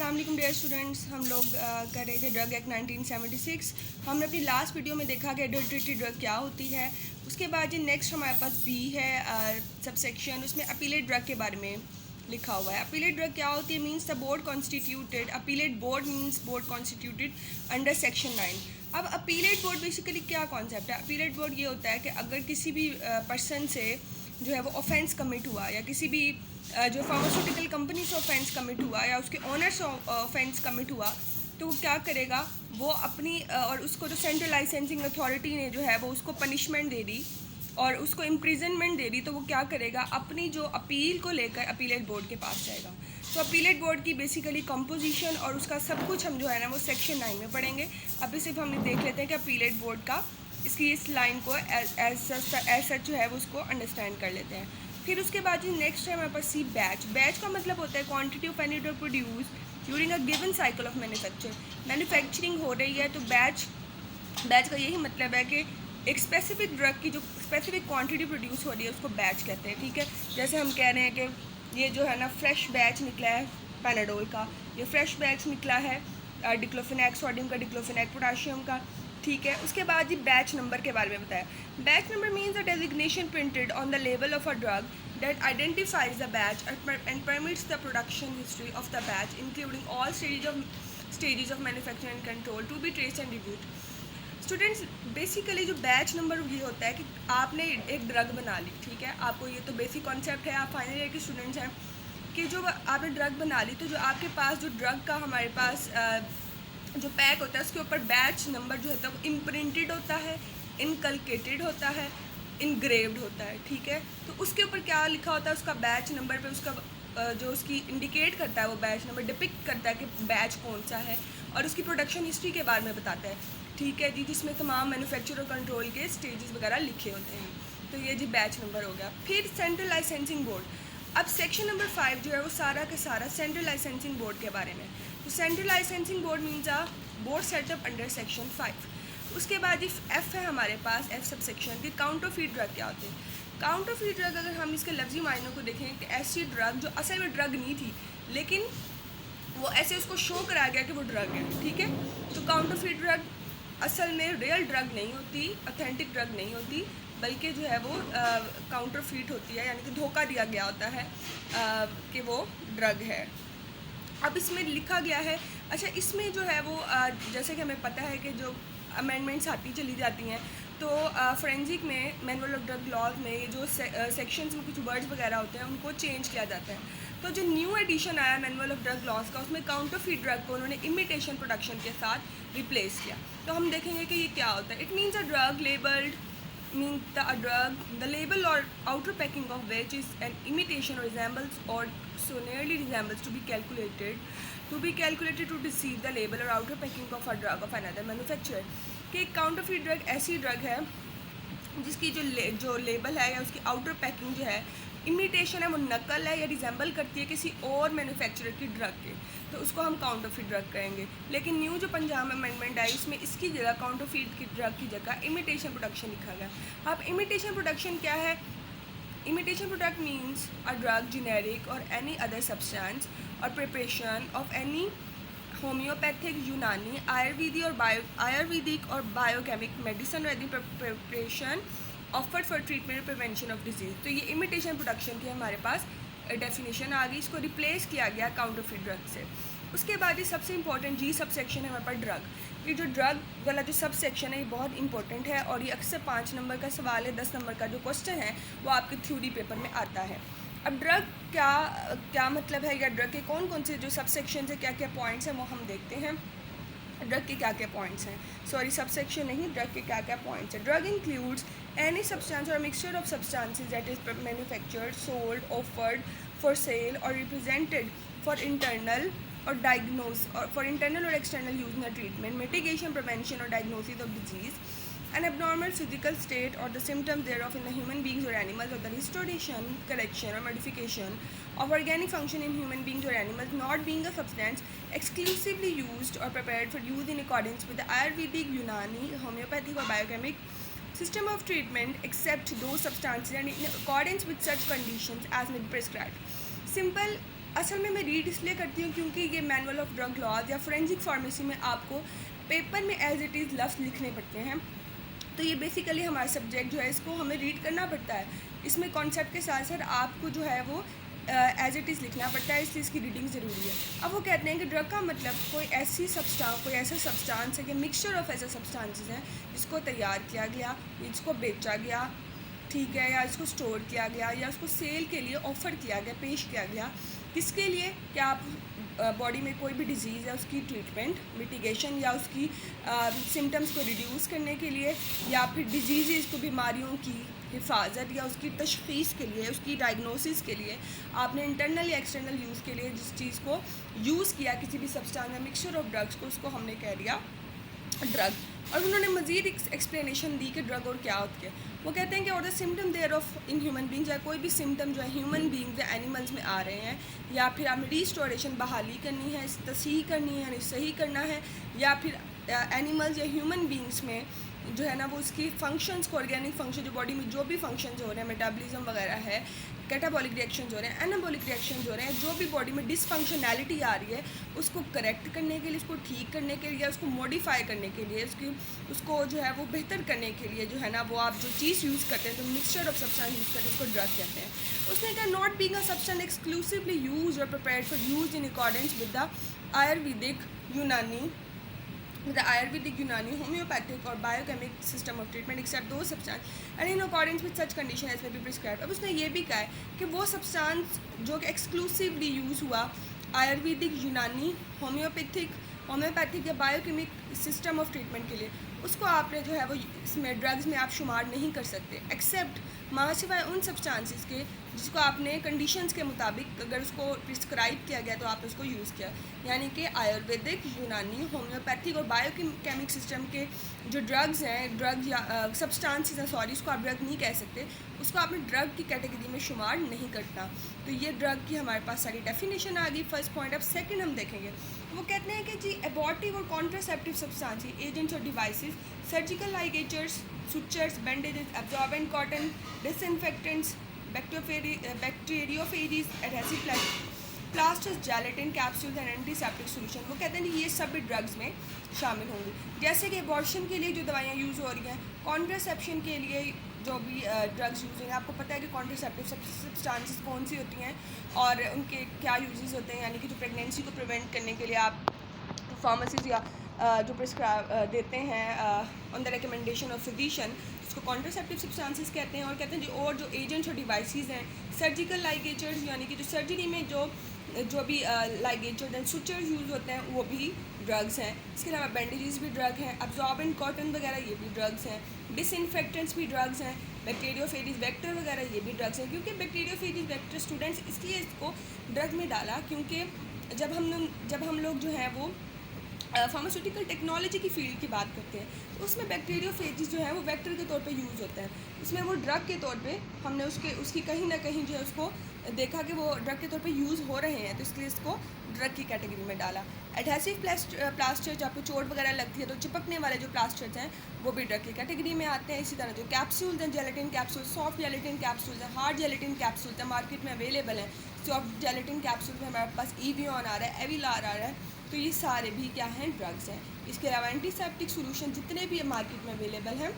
अस्सलाम वालेकुम dear students. हम लोग कर रहे थे ड्रग एक्ट 1976। हमने अपनी लास्ट वीडियो में देखा कि एडल्ट्रेटरी ड्रग क्या होती है। उसके बाद जो नेक्स्ट हमारे पास बी है सबसेक्शन, उसमें अपीलेट ड्रग के बारे में लिखा हुआ है। अपीलेट ड्रग क्या होती है? Means the board constituted, appellate board means board constituted under section 9। अब अपीलेट बोर्ड बेसिकली क्या कॉन्सेप्ट है? अपीलेट बोर्ड ये होता है कि अगर किसी भी पर्सन से जो है वो ऑफेंस कमिट हुआ, या किसी भी जो फार्मास्यूटिकल कंपनी से ऑफेंस कमिट हुआ, या उसके ऑनर से ऑफेंस कमिट हुआ, तो वो क्या करेगा? वो अपनी और उसको जो सेंट्रल लाइसेंसिंग अथॉरिटी ने जो है वो उसको पनिशमेंट दे दी और उसको इम्प्रिजनमेंट दे दी, तो वो क्या करेगा? अपनी जो अपील को लेकर अपीलेट बोर्ड के पास जाएगा। तो अपीलेट बोर्ड की बेसिकली कंपोजिशन और उसका सब कुछ हम जो है ना वो सेक्शन 9 में पढ़ेंगे। अभी सिर्फ हम देख लेते हैं कि अपीलेट बोर्ड का इसकी इस लाइन को एज सच जो है वो उसको अंडरस्टैंड कर लेते हैं। फिर उसके बाद जी नेक्स्ट है हमारे पास सी बैच। बैच का मतलब होता है quantity of any drug produce during a given cycle of manufacturing हो रही है, तो बैच का यही मतलब है कि एक स्पेसिफिक ड्रग की जो स्पेसिफिक क्वांटिटी प्रोड्यूस हो रही है उसको बैच कहते हैं। ठीक है, जैसे हम कह रहे हैं कि ये जो है ना फ्रेश बैच निकला है पैनाडोल का, ये फ्रेश बैच निकला है डिक्लोफेनेक सोडियम का, डिक्लोफेनेक पोटाशियम का। ठीक है, उसके बाद ये बैच नंबर के बारे में बताया। Batch number means a designation printed on the label of a drug that identifies the batch and permits the production history of the batch including all stages of manufacture and control to be traced and reviewed। Students basically जो batch number ये होता है कि आपने एक drug बना ली। ठीक है, आपको ये तो बेसिक कॉन्सेप्ट है, आप फाइनल ईयर के स्टूडेंट्स हैं कि जो आपने ड्रग बना ली, तो जो आपके पास जो ड्रग का हमारे पास जो पैक होता है उसके ऊपर बैच नंबर जो होता है वो इम्प्रिंटेड होता है, इनकलकेटेड होता है, इनग्रेव्ड होता है। ठीक है, तो उसके ऊपर क्या लिखा होता है? उसका बैच नंबर पे उसका जो उसकी इंडिकेट करता है वो बैच नंबर डिपिक्ट करता है कि बैच कौन सा है, और उसकी प्रोडक्शन हिस्ट्री के बारे में बताता है। ठीक है जी, जिसमें तमाम मैन्युफैक्चर और कंट्रोल के स्टेजेस वगैरह लिखे होते हैं। तो ये जी बैच नंबर हो गया। फिर सेंट्रल लाइसेंसिंग बोर्ड। अब सेक्शन नंबर 5 जो है वो सारा का सारा सेंट्रल लाइसेंसिंग बोर्ड के बारे में। तो सेंट्रल लाइसेंसिंग बोर्ड मीन्स अ बोर्ड सेटअप अंडर सेक्शन 5। उसके बाद एफ है हमारे पास, एफ सब सेक्शन की काउंटरफीट ड्रग क्या होते हैं। काउंटरफीट ड्रग अगर हम इसके लफ्जी मायनों को देखें कि ऐसी ड्रग जो असल में ड्रग नहीं थी लेकिन वो ऐसे उसको शो कराया गया कि वो ड्रग है। ठीक है, तो काउंटरफीट ड्रग असल में रियल ड्रग नहीं होती, ऑथेंटिक ड्रग नहीं होती, बल्कि जो है वो काउंटरफीट होती है, यानी कि धोखा दिया गया होता है कि वो ड्रग है। अब इसमें लिखा गया है, अच्छा इसमें जो है वो जैसे कि हमें पता है कि जो अमेंडमेंट्स आती चली जाती हैं, तो फोरेंसिक में मैनुअल ऑफ ड्रग लॉज में जो सेक्शंस में कुछ वर्ड्स वगैरह होते हैं उनको चेंज किया जाता है। तो जो न्यू एडिशन आया मैनुअल ऑफ ड्रग लॉज का, उसमें काउंटरफीट ड्रग को उन्होंने इमिटेशन प्रोडक्शन के साथ रिप्लेस किया। तो हम देखेंगे कि ये क्या होता है। It means a drug labelled means a drug, the label or outer packing of which is an imitation or resembles or so nearly resembles to be calculated to deceive the label or outer packing of a drug of another manufacturer। कि counterfeit drug ऐसी drug है जिसकी जो label है या उसकी outer packing जो है इमिटेशन है, वो नकल है या रिजेंबल करती है किसी और मैन्युफैक्चरर की ड्रग के, तो उसको हम काउंटरफीट ड्रग कहेंगे। लेकिन न्यू जो पंजाब अमेंडमेंट आई उसमें इसकी जगह काउंटरफीट की ड्रग की जगह इमिटेशन प्रोडक्शन लिखा गया। अब इमिटेशन प्रोडक्शन क्या है? Imitation product means a drug generic और एनी अदर सब्सटेंस और प्रिपरेशन ऑफ एनी होम्योपैथिक, यूनानी, आयुर्वेदिक और बायोकेमिक मेडिसिन और any preparation offered for treatment prevention of disease. तो ये इमिटेशन प्रोडक्शन की हमारे पास डेफिनेशन आ गई, इसको रिप्लेस किया गया काउंटरफीट ड्रग से। उसके बाद ये सबसे इंपॉर्टेंट जी सब सेक्शन है हमारे पास ड्रग। ये जो ड्रग वाला जो सब सेक्शन है ये बहुत इंपॉर्टेंट है और ये अक्सर 5 नंबर का सवाल है, 10 नंबर का जो क्वेश्चन है वो आपके थ्योरी पेपर में आता है। अब ड्रग क्या मतलब है, या ड्रग के कौन कौन से जो सब सेक्शन है, क्या क्या पॉइंट्स हैं वो हम देखते हैं। ड्रग के क्या क्या पॉइंट्स हैं, सॉरी सब सेक्शन नहीं, ड्रग के क्या क्या पॉइंट्स हैं। Drug includes any substance or mixture of substances that is manufactured, sold, offered for sale or represented for internal or external use in treatment, mitigation, prevention or diagnosis of disease, an abnormal physical state or the symptoms thereof in the human beings or animals, or the restoration, correction or modification of organic function in human beings or animals, not being a substance exclusively used or prepared for use in accordance with the Ayurvedic, Unani, homeopathic or biochemic system of treatment, except those substances and in accordance with such conditions as may be prescribed। Simple असल में मैं read इसलिए करती हूँ क्योंकि ये manual of drug laws या forensic pharmacy में आपको पेपर में एज इट इज़ लफ्ज़ लिखने पड़ते हैं। तो ये बेसिकली हमारा सब्जेक्ट जो है इसको हमें रीड करना पड़ता है। इसमें कॉन्सेप्ट के साथ साथ आपको जो है वो एज इट इज़ लिखना पड़ता है, इसलिए इसकी रीडिंग ज़रूरी है। अब वो कहते हैं कि ड्रग का मतलब कोई ऐसा सब्सटेंस है कि मिक्सचर ऑफ ऐसे सब्सटेंसेस हैं जिसको तैयार किया गया, जिसको बेचा गया, ठीक है, या इसको स्टोर किया गया या उसको सेल के लिए ऑफ़र किया गया, पेश किया गया। किसके लिए? कि आप बॉडी में कोई भी डिज़ीज़ है उसकी ट्रीटमेंट, मिटिगेशन या उसकी सिम्टम्स को रिड्यूस करने के लिए, या फिर डिजीज़ को, बीमारियों की हिफाजत या उसकी तशख़ीस के लिए, उसकी डायग्नोसिस के लिए आपने इंटरनल या एक्सटर्नल यूज़ के लिए जिस चीज़ को यूज़ किया, किसी भी सब्सटेंस या मिक्सचर ऑफ ड्रग्स को, उसको हमने कह दिया ड्रग। और उन्होंने मज़ीद एक्सप्लेनेशन दी कि ड्रग और क्या होती है। वो कहते हैं कि और the symptom thereof in human beings, या कोई भी सिम्टम जो है ह्यूमन बींग्स या एनिमल्स में आ रहे हैं, या फिर आपने रिस्टोरेशन बहाली करनी है, तसीह करनी है, यानी सही करना है, या फिर एनिमल्स या ह्यूमन बींग्स में जो है ना वो उसकी फंक्शंस को, ऑर्गेनिक फंक्शन जो बॉडी में जो भी फंक्शंस हो रहे हैं, मेटाबॉलिज्म वगैरह है, कैटाबॉलिक रिएक्शंस हो रहे हैं, एनाबॉलिक रिएक्शंस हो रहे हैं, जो भी बॉडी में डिसफंक्शनैलिटी आ रही है उसको करेक्ट करने के लिए, उसको ठीक करने के लिए, उसको मॉडिफाई करने के लिए, उसको जो है वो बेहतर करने के लिए जो है ना वो आप जो चीज़ यूज़ करते हैं, तो मिक्सचर ऑफ सब्सटेंस यूज़ करते हैं, उसको ड्रग कहते हैं। उसने कहा not being a substance exclusively use or prepared for use in accordance with the Ayurvedic Unani homoeopathic or biochemic system of treatment except those substance and in accordance with such condition as may be prescribed. अब उसने ये भी कहा है कि वो substance जो कि एक्सक्लूसिवली यूज़ हुआ आयुर्वेदिक, यूनानी, होम्योपैथिक या बायोकेमिक सिस्टम ऑफ ट्रीटमेंट के लिए, उसको आपने जो है वो इसमें ड्रग्स में आप शुमार नहीं कर सकते, एक्सेप्ट सिवाय उन सब्सटेंसेस के जिसको आपने कंडीशंस के मुताबिक अगर उसको प्रिस्क्राइब किया गया तो आपने उसको यूज़ किया। यानी कि Ayurvedic, Unani, homoeopathic or biochemic system के जो ड्रग्स हैं, ड्रग या सब्सटेंसेस हैं, सॉरी, उसको आप ड्रग नहीं कह सकते, उसको आपने ड्रग की कैटेगरी में शुमार नहीं करना। तो ये ड्रग की हमारे पास सारी डेफिनेशन आ गई फर्स्ट पॉइंट। अब सेकंड हम देखेंगे, वो कहते हैं कि जी abortive or contraceptive substances, agents or devices, surgical ligatures, sutures, bandages, absorbent cotton, disinfectants, bacteriophages, adhesive plasters, gelatine, capsules and antiseptic solution. वो कहते हैं ये सब भी ड्रग्स में शामिल होंगे। जैसे कि एबॉर्शन के लिए जो दवाइयाँ यूज़ हो रही हैं, कॉन्ट्रासेप्शन के लिए जो भी ड्रग्स यूज़ हैं, आपको पता है कि कॉन्ट्रासेप्टिव सब्सटेंसेस कौन सी होती हैं और उनके क्या यूजेस होते हैं। यानी कि जो प्रेगनेंसी को प्रिवेंट करने के लिए आप फार्मेसीज या जो प्रिस्क्राइब देते हैं on the recommendation of physician, उसको कॉन्ट्रासेप्टिव सब्सटेंसेस कहते हैं। और कहते हैं और जो एजेंट्स और डिवाइसेस हैं, सर्जिकल लाइगेचर्स, यानी कि जो सर्जरी में जो भी लाइगेचर्स एंड सुचर्स यूज़ होते हैं वो भी ड्रग्स हैं। इसके अलावा बैंडेजेस भी ड्रग हैं, अब्जॉर्बेंट कॉटन वगैरह ये भी ड्रग्स हैं, डिसइंफेक्टेंट्स भी ड्रग्स हैं, बैक्टीरियोफेजिस वेक्टर वगैरह ये भी ड्रग्स हैं। क्योंकि बैक्टीरियोफेजिस वेक्टर स्टूडेंट्स इसलिए इसको ड्रग में डाला क्योंकि जब हम लोग जो है वो फार्मास्यूटिकल टेक्नोलॉजी की फील्ड की बात करते हैं तो उसमें बैक्टीरियोफेजिस जो है वो वेक्टर के तौर पे यूज़ होता है। उसमें वो ड्रग के तौर पे हमने उसकी कहीं ना कहीं जो है उसको देखा कि वो ड्रग के तौर पे यूज़ हो रहे हैं, तो इसलिए इसको ड्रग की कैटेगरी में डाला। एडहेसिव प्लास्टर, जब आपको चोट वगैरह लगती है तो चिपकने वाले जो प्लास्टर्स हैं वो भी ड्रग की कैटेगरी में आते हैं। इसी तरह जो कैप्सूल्स हैं, gelatin capsule, soft gelatin capsules हैं, हार्ड जेलेटिन कैप्सूल्स हैं, मार्केट में अवेलेबल हैं। सॉफ्ट जेलेटिन कैप्सूल में हमारे पास एवियन आ रहा है, एविलार आ रहा है, तो ये सारे भी क्या हैं, ड्रग्स हैं। इसके अलावा एंटीसेप्टिक सोल्यूशन जितने भी मार्केट में अवेलेबल हैं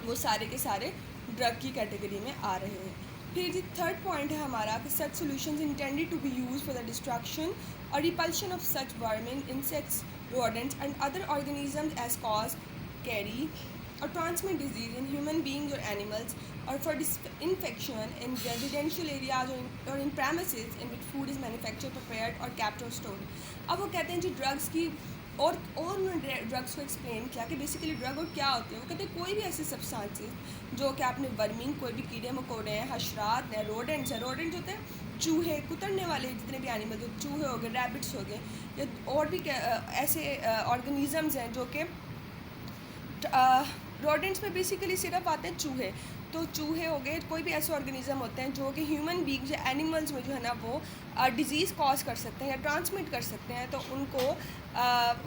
वो सारे के सारे ड्रग की कैटेगरी में आ रहे हैं। फिर जी थर्ड पॉइंट है हमारा कि such solutions intended to be use for the destruction or repulsion of such vermin, insects, rodents and other organisms as cause, carry or transmit disease in human beings or animals, or for infection in residential areas or in premises in which food is manufactured, prepared or kept or stored। अब वो कहते हैं जी drugs की और उन्होंने drugs को explain किया कि बेसिकली ड्रग और क्या होते हैं। वो कहते हैं कोई भी ऐसे सब्सटेंसेस जो कि आपने वर्मिंग, कोई भी कीड़े मकोड़े हैं, हशरात हैं, रोडेंट्स हैं, रोडेंट्स होते हैं चूहे, कुतरने वाले जितने भी एनिमल, जो चूहे हो गए, रैबिट्स हो गए, या और भी ऐसे ऑर्गेनिज़म्स हैं जो कि रोडेंट्स में बेसिकली सिर्फ आते हैं चूहे। तो चूहे हो गए, कोई भी ऐसे ऑर्गेनिज़म होते हैं जो कि ह्यूमन बींग्स या एनिमल्स में जो है ना वो डिज़ीज़ कॉज कर सकते हैं या ट्रांसमिट कर सकते हैं, तो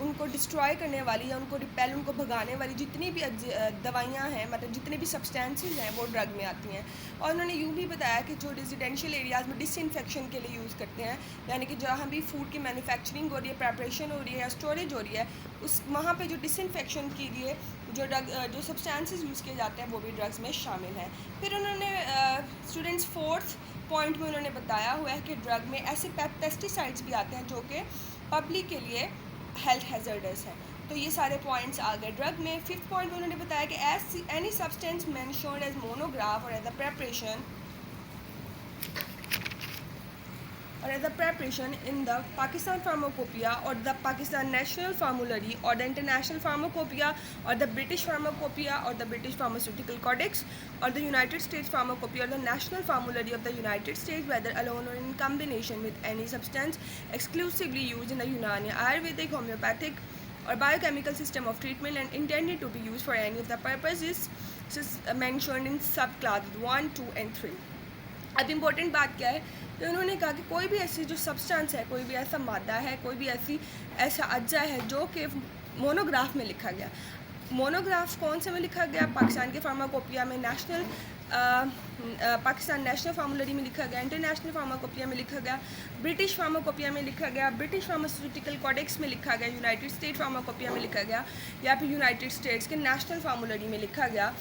उनको डिस्ट्रॉय करने वाली या उनको रिपेल, उनको भगाने वाली जितनी भी दवाइयाँ हैं, मतलब जितने भी सब्सटेंसेस हैं वो ड्रग में आती हैं। और उन्होंने यूँ भी बताया कि जो रेजिडेंशियल एरियाज़ में डिसइंफेक्शन के लिए यूज़ करते हैं, यानी कि जहाँ भी फूड की मैन्युफैक्चरिंग हो रही है, प्रेपरेशन हो रही है या स्टोरेज हो रही है, उस वहाँ पे जो डिसइंफेक्शन के लिए जो सब्सटेंसेस यूज़ किए जाते हैं वो भी ड्रग्स में शामिल हैं। फिर उन्होंने स्टूडेंट्स फोर्थ पॉइंट में उन्होंने बताया हुआ है कि ड्रग में ऐसे पेस्टिसाइड्स भी आते हैं जो कि पब्लिक के लिए हेल्थ हैज़र्डस है। तो ये सारे पॉइंट्स आ गए ड्रग में। फिफ्थ पॉइंट में उन्होंने बताया कि as any substance mentioned as monograph or as a preparation in the Pakistan Pharmacopoeia or the Pakistan National Formulary or the International Pharmacopoeia or the British Pharmacopoeia or the British Pharmaceutical Codex or the United States Pharmacopoeia or the National Formulary of the United States, whether alone or in combination with any substance exclusively used in the Unani, Ayurvedic, homeopathic or biochemical system of treatment and intended to be used for any of the purposes mentioned in subclasses 1, 2 and 3. अब important बात क्या है कि उन्होंने कहा कि कोई भी ऐसी जो सब्सटेंस है, कोई भी ऐसा मादा है, कोई भी ऐसा अज्जा है जो कि मोनोग्राफ में लिखा गया। मोनोग्राफ कौन से में लिखा गया? पाकिस्तान के फार्माकोपिया में, पाकिस्तान नेशनल फार्मूलरी में लिखा गया, इंटरनेशनल फार्माकोपिया में लिखा गया, ब्रिटिश फार्माकोपिया में लिखा गया, ब्रिटिश फार्मास्यूटिकल कॉडेक्स में लिखा गया, यूनाइटेड स्टेट फार्माकोपिया में लिखा गया या फिर यूनाइटेड स्टेट्स के नेशनल फार्मूलरी में लिखा गया।